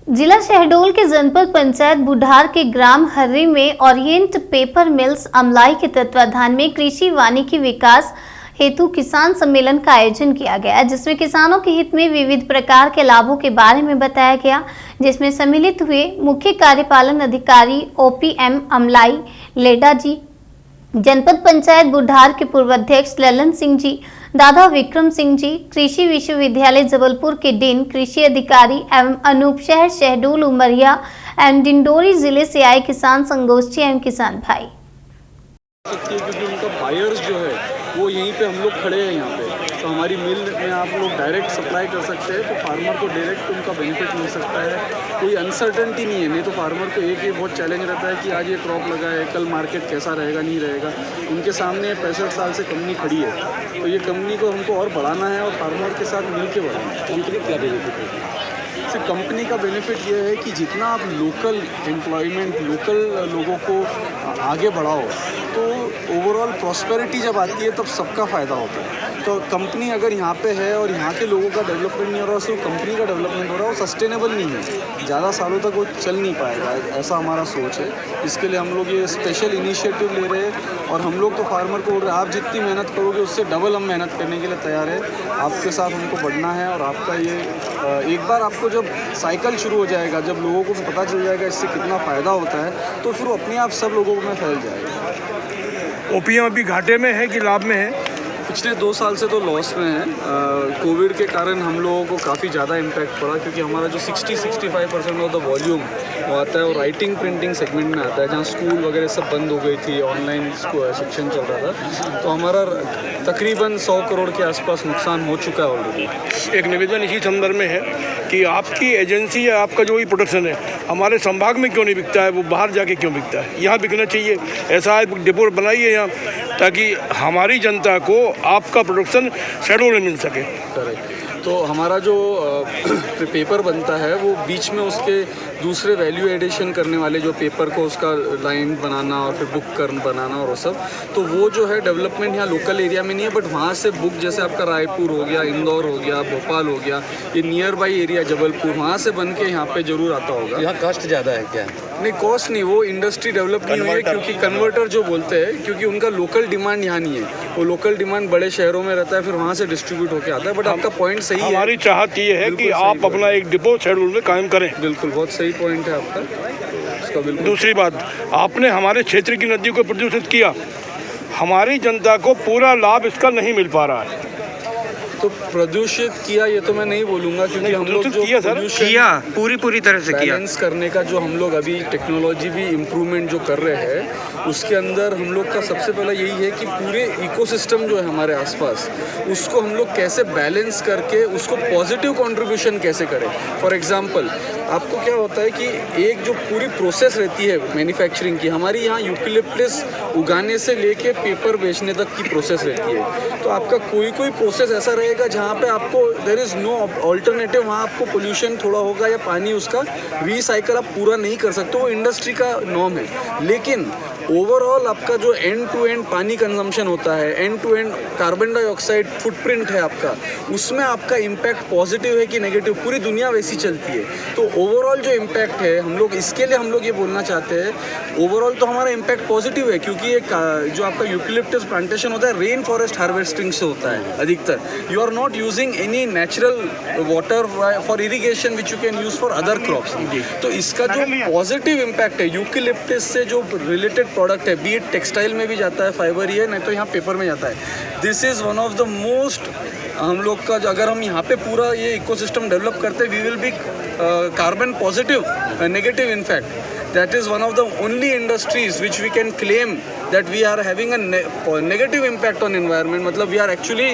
जिला शहडोल के जनपद पंचायत बुढ़ार के ग्राम हर्री में ओरिएंट पेपर मिल्स अमलाई के तत्वाधान में कृषि वानिकी विकास हेतु किसान सम्मेलन का आयोजन किया गया, जिसमें किसानों के हित में विविध प्रकार के लाभों के बारे में बताया गया, जिसमें सम्मिलित हुए मुख्य कार्यपालन अधिकारी ओपीएम अमलाई लेडा जी, जनपद पंचायत बुढ़ार के पूर्व अध्यक्ष ललन सिंह जी, दादा विक्रम सिंह जी, कृषि विश्वविद्यालय जबलपुर के डीन, कृषि अधिकारी एवं अनूप शहर शहडोल उमरिया एवं डिंडोरी जिले से आए किसान संगोष्ठी एवं किसान भाई। क्योंकि उनका बायर्स जो है वो यहीं पे हम लोग खड़े हैं यहाँ पे, तो हमारी मिल में आप लोग डायरेक्ट सप्लाई कर सकते हैं, तो फार्मर को डायरेक्ट उनका बेनिफिट मिल सकता है। कोई अनसर्टेनिटी नहीं है, नहीं तो फार्मर को एक बहुत चैलेंज रहता है कि आज ये क्रॉप लगा है, कल मार्केट कैसा रहेगा नहीं रहेगा। उनके सामने 65 साल से कंपनी खड़ी है, तो ये कंपनी को हमको और बढ़ाना है और फार्मर के साथ मिल के बढ़ाना है। कंपनी क्या बेनिफिट है? सिर्फ कंपनी का बेनिफिट ये है कि जितना आप लोकल एम्प्लॉयमेंट, लोकल लोगों को आगे बढ़ाओ, तो ओवरऑल प्रॉस्पेरिटी जब आती है तब सबका फ़ायदा होता है। तो कंपनी अगर यहाँ पे है और यहाँ के लोगों का डेवलपमेंट नहीं हो रहा, सिर्फ कंपनी का डेवलपमेंट हो रहा है, वो सस्टेनेबल नहीं है, ज़्यादा सालों तक वो चल नहीं पाएगा, ऐसा हमारा सोच है। इसके लिए हम लोग ये स्पेशल इनिशिएटिव ले रहे हैं और हम लोग तो फार्मर को बोल रहे हैं आप जितनी मेहनत करोगे उससे डबल हम मेहनत करने के लिए तैयार है। आपके साथ हमको बढ़ना है और आपका ये एक बार आपको जब साइकिल शुरू हो जाएगा, जब लोगों को पता चल जाएगा इससे कितना फ़ायदा होता है, तो फिर अपने आप सब लोगों में फैल जाएगा। ओपीएम अभी घाटे में है कि लाभ में है? पिछले 2 साल से तो लॉस में है। कोविड के कारण हम लोगों को काफ़ी ज़्यादा इम्पैक्ट पड़ा, क्योंकि हमारा जो 60-65% ऑफ द वॉल्यूम वो आता है और राइटिंग प्रिंटिंग सेगमेंट में आता है, जहाँ स्कूल वगैरह सब बंद हो गई थी, ऑनलाइन शिक्षण चल रहा था, तो हमारा तकरीबन 100 करोड़ के आसपास नुकसान हो चुका है ऑलरेडी। एक निवेदन इसी संदर्भ में है कि आपकी एजेंसी या आपका जो भी प्रोडक्शन है हमारे संभाग में क्यों नहीं बिकता है, वो बाहर जाके क्यों बिकता है? यहाँ बिकना चाहिए। ऐसा डिपो बनाइए यहाँ, ताकि हमारी जनता को आपका प्रोडक्शन शहडोल में मिल सके। करेक्ट। तो हमारा जो पेपर बनता है वो बीच में उसके दूसरे वैल्यू एडिशन करने वाले जो पेपर को उसका लाइन बनाना और फिर बुक कर बनाना और वो सब, तो वो जो है डेवलपमेंट यहाँ लोकल एरिया में नहीं है, बट वहाँ से बुक जैसे आपका रायपुर हो गया, इंदौर हो गया, भोपाल हो गया, ये नियर बाई एरिया जबलपुर, वहाँ से बन के यहाँ पे ज़रूर आता होगा। यहाँ कॉस्ट ज़्यादा है क्या? नहीं, कॉस्ट नहीं, वो इंडस्ट्री डेवलप नहीं हुई है, क्योंकि कन्वर्टर जो बोलते हैं, क्योंकि उनका लोकल डिमांड यहाँ नहीं है, वो लोकल डिमांड बड़े शहरों में रहता है, फिर वहाँ से डिस्ट्रीब्यूट होकर आता है। बट आपका पॉइंट सही है, हमारी चाहत ये है कि आप अपना एक डिपो शहडोल में कायम करें। बिल्कुल, बहुत सही पॉइंट है आपका, उसका बिल्कुल। दूसरी बात, आपने हमारे क्षेत्र की नदियों को प्रदूषित किया, हमारी जनता को पूरा लाभ इसका नहीं मिल पा रहा है। तो प्रदूषित किया ये तो मैं नहीं बोलूँगा, क्योंकि हम लोग जो किया पूरी तरह से किया बैलेंस करने का जो हम लोग अभी टेक्नोलॉजी भी इम्प्रूवमेंट जो कर रहे हैं, उसके अंदर हम लोग का सबसे पहला यही है कि पूरे इकोसिस्टम जो है हमारे आसपास, उसको हम लोग कैसे बैलेंस करके उसको पॉजिटिव कंट्रीब्यूशन कैसे करें। फॉर एग्जांपल, आपको क्या होता है कि एक जो पूरी प्रोसेस रहती है मैन्युफैक्चरिंग की, हमारी यहाँ यूकेलिप्टस उगाने से लेके पेपर बेचने तक की प्रोसेस रहती है, तो आपका कोई प्रोसेस ऐसा रहेगा जहाँ पे आपको देयर इज़ नो ऑल्टरनेटिव, वहाँ आपको पोल्यूशन थोड़ा होगा या पानी उसका रिसाइकल आप पूरा नहीं कर सकते, वो इंडस्ट्री का नॉर्म है। लेकिन ओवरऑल आपका जो एंड टू एंड पानी कंजम्पशन होता है, end to end carbon dioxide footprint है आपका, उसमें आपका इम्पैक्ट पॉजिटिव है कि नेगेटिव, पूरी दुनिया वैसी चलती है। तो ओवरऑल जो इम्पैक्ट है हम लोग, इसके लिए हम लोग ये बोलना चाहते हैं, ओवरऑल तो हमारा इम्पैक्ट पॉजिटिव है, क्योंकि एक जो आपका यूकेलिप्टस प्लांटेशन होता है रेन फॉरेस्ट हार्वेस्टिंग से होता है अधिकतर। You are not using any natural water for irrigation which you can use for other crops. तो इसका जो पॉजिटिव इम्पैक्ट है यूकेलिप्टस से जो रिलेटेड प्रोडक्ट है, बी इट टेक्सटाइल में भी जाता है, फाइबर ही है, नहीं तो यहाँ पेपर में जाता है। This is one of the most, हम लोग का जो अगर हम यहाँ पे पूरा ये इकोसिस्टम डेवलप करते हैं, we will be carbon positive, negative in fact. That is one of the only industries which we can claim that we are having a negative impact on environment, मतलब we are actually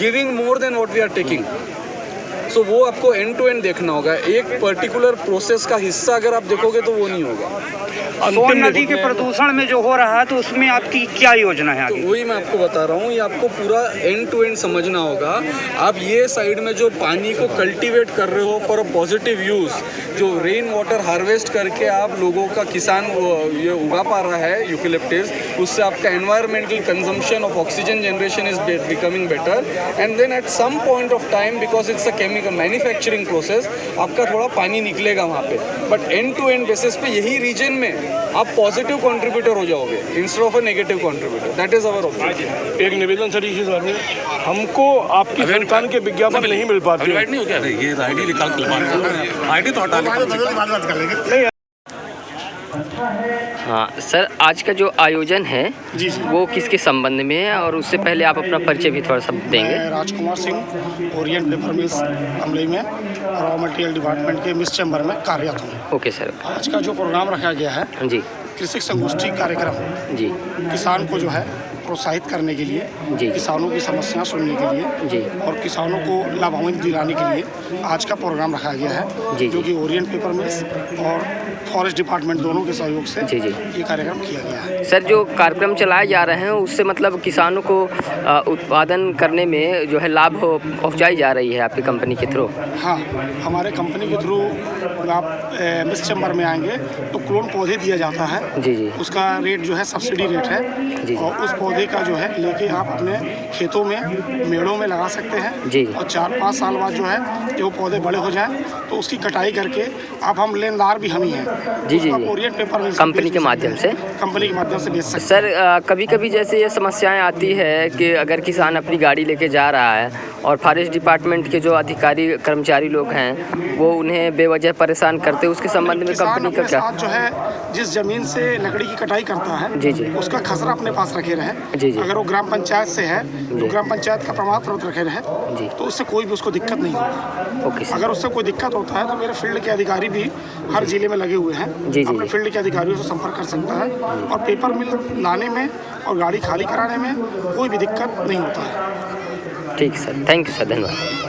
giving more than what we are taking. So वो आपको and to and देखना होगा, एक particular process का हिस्सा अगर आप देखोगे तो वो नहीं होगा। सोन नदी के प्रदूषण में जो हो रहा है, तो उसमें आपकी क्या योजना है आगे? तो वही मैं आपको बता रहा हूँ, ये आपको पूरा एंड टू एंड समझना होगा। आप ये साइड में जो पानी को कल्टीवेट कर रहे हो फॉर अ पॉजिटिव यूज़, जो रेन वाटर हार्वेस्ट करके आप लोगों का किसान ये उगा पा रहा है यूकेलिप्टस, उससे आपका environmental consumption of oxygen generation is becoming better, and then at some point of time, because it's a chemical का मैन्युफैक्चरिंग प्रोसेस, आपका थोड़ा पानी निकलेगा वहाँ पे, but end to end basis पे यही रीजन में आप पॉजिटिव कंट्रीब्यूटर हो जाओगे instead of a negative contributor. That is our objective. एक निवेदन सर इसी साहब, हमको आपकी संस्थान के विज्ञापन नहीं मिल पाते। नहीं हो गया ये आईडी निकाल के आईडी तो हटा लेंगे। हाँ सर, आज का जो आयोजन है जी वो किसके संबंध में है, और उससे पहले आप अपना परिचय भी थोड़ा सा देंगे। मैं Rajkumar Singh, Orient paper mills Amlai में रॉ मटेरियल डिपार्टमेंट के मिस चैम्बर में कार्यरत हूँ। Okay sir. आज का जो प्रोग्राम रखा गया है जी कृषि संगोष्ठी कार्यक्रम, जी किसान को जो है प्रोत्साहित करने के लिए, जी किसानों की समस्याएं सुनने के लिए जी और किसानों को लाभान्वित दिलाने के लिए आज का प्रोग्राम रखा गया है, जी, जो जी। कि ओरिएंट पेपर मिल्स और फॉरेस्ट डिपार्टमेंट दोनों के सहयोग से जी, जी। ये कार्यक्रम किया गया है। सर, जो कार्यक्रम चलाए जा रहे हैं उससे मतलब किसानों को उत्पादन करने में जो है लाभ पहुंचाई जा रही है आपकी कंपनी के थ्रू। हाँ, हमारे कंपनी के थ्रू आप मिस चैम्बर में आएंगे तो क्लोन पौधे दिया जाता है। जी जी उसका रेट जो है सब्सिडी रेट है। जी। और उस पौधे का जो है लेके आप अपने खेतों में, मेड़ों में लगा सकते हैं। जी। और 4-5 साल बाद जो है जब वो पौधे बड़े हो जाएं तो उसकी कटाई करके आप, हम लेनदार भी हम ही हैं। जी जी आप जी। ओरिएंट पेपर मिल्स कंपनी के माध्यम से कंपनी के माध्यम से बेच सकते हैं। सर, कभी कभी जैसे ये समस्याएं आती है कि अगर किसान अपनी गाड़ी लेके जा रहा है और फॉरेस्ट डिपार्टमेंट के जो अधिकारी कर्मचारी लोग हैं वो उन्हें बेवजह परेशान करते हैं, उसके संबंध में किसान कंपनी का अपने क्या? साथ जो है जिस जमीन से लकड़ी की कटाई करता है, जी, जी। उसका खसरा अपने पास रखे रहे। जी, जी। अगर वो ग्राम पंचायत से है जी। तो ग्राम पंचायत का प्रमाण पत्र रखे रहे, जी। तो उससे कोई भी उसको दिक्कत नहीं होगी। Okay sir. अगर उससे कोई दिक्कत होता है तो मेरे फील्ड के अधिकारी भी हर जिले में लगे हुए हैं, जी, जी, अपने जी। फील्ड के अधिकारियों से संपर्क कर सकता है और पेपर मिल लाने में और गाड़ी खाली कराने में कोई भी दिक्कत नहीं होता है। ठीक है सर, थैंक यू सर, धन्यवाद।